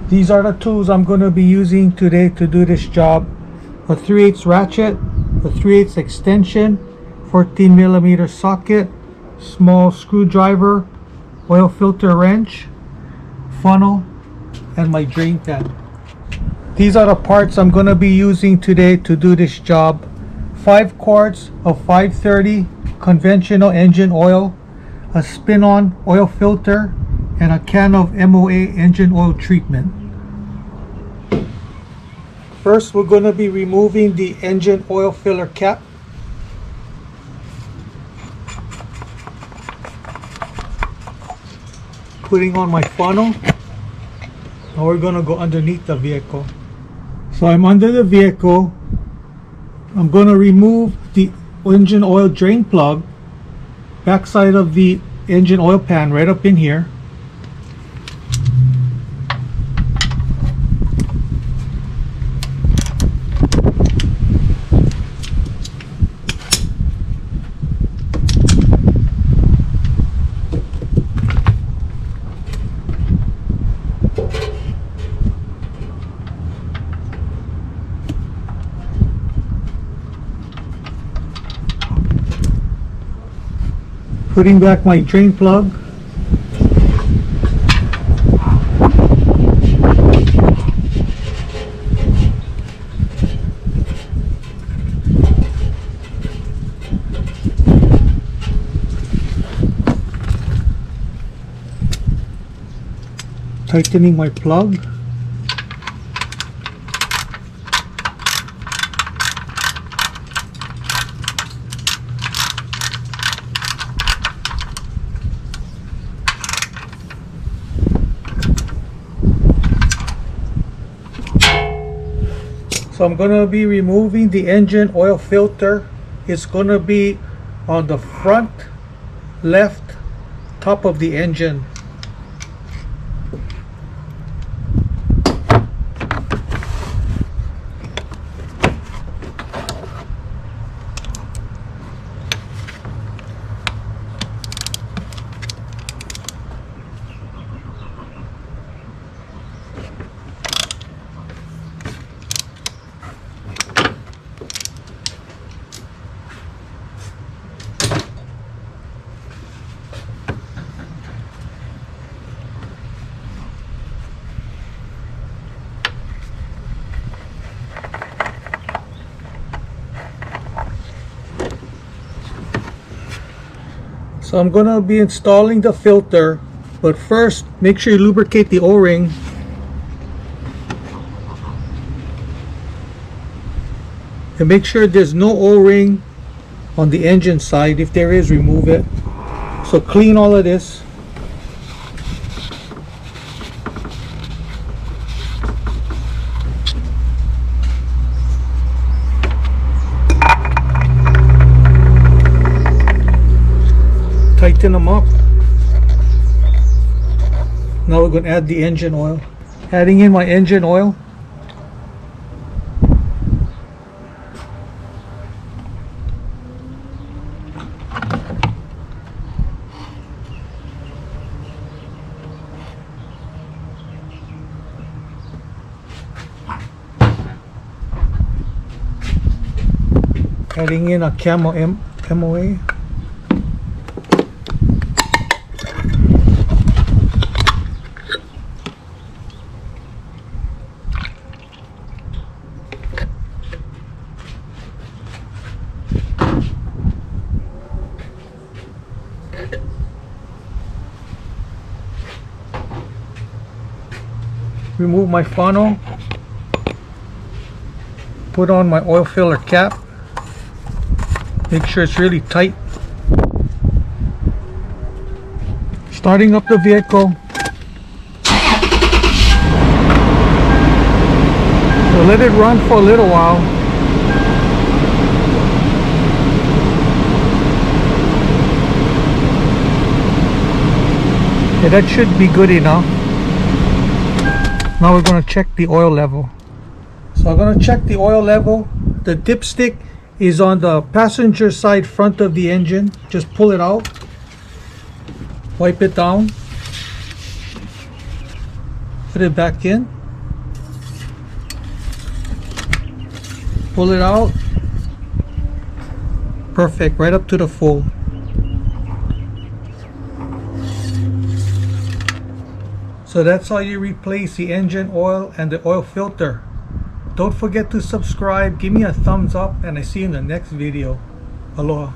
These are the tools I'm going to be using today to do this job. A 3/8 ratchet, a 3/8 extension, 14mm socket, small screwdriver, oil filter wrench, funnel, and my drain pan. These are the parts I'm going to be using today to do this job. 5 quarts of 530 conventional engine oil, a spin-on oil filter, and a can of MOA engine oil treatment. First, we're going to be removing the engine oil filler cap. Putting on my funnel. Now we're going to go underneath the vehicle. So I'm under the vehicle. I'm going to remove the engine oil drain plug, backside of the engine oil pan right up in here. Putting back my drain plug. Tightening my plug. So I'm going to be removing the engine oil filter. It's going to be on the front left top of the engine. So I'm going to be installing the filter, but first make sure you lubricate the O-ring. And make sure there's no O-ring on the engine side. If there is, remove it. So clean all of this. Tighten them up. Now we're going to add the engine oil. Adding in my engine oil. Adding in a camo MOA. Remove my funnel. Put on my oil filler cap. Make sure it's really tight. Starting up the vehicle. So let it run for a little while. Okay, that should be good enough. Now we're going to check the oil level. So I'm going to check the oil level. The dipstick is on the passenger side front of the engine. Just pull it out. Wipe it down. Put it back in. pull it out. Perfect, right up to the full. So that's how you replace the engine oil and the oil filter. Don't forget to subscribe, give me a thumbs up, and I see you in the next video. Aloha.